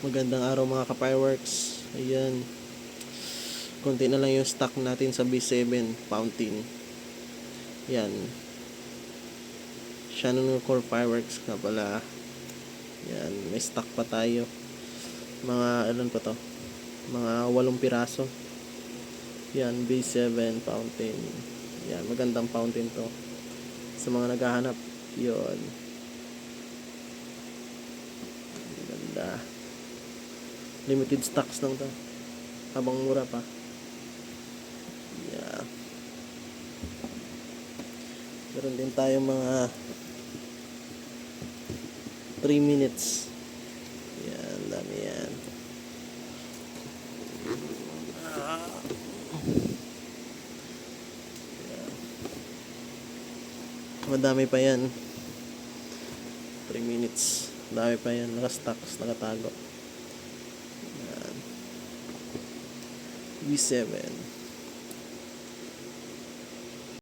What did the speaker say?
Magandang araw mga ka-fireworks. Ayan. Konti na lang yung stock natin sa B7 fountain. Yan. Shannon Core Fireworks nga pala. Yan. May stock pa tayo. Mga ilan pa to? Mga 8 piraso. Yan. B7 fountain. Yan. Magandang fountain to. Sa mga naghahanap. Yun. Maganda. Limited stocks lang to. Habang mura pa. Yeah. Meron din tayo mga 3 minutes. Yan, dami yan. Yan. Madami pa yan. 3 minutes. Dami pa yan. Naka-stocks, nakatago. Yan. B7.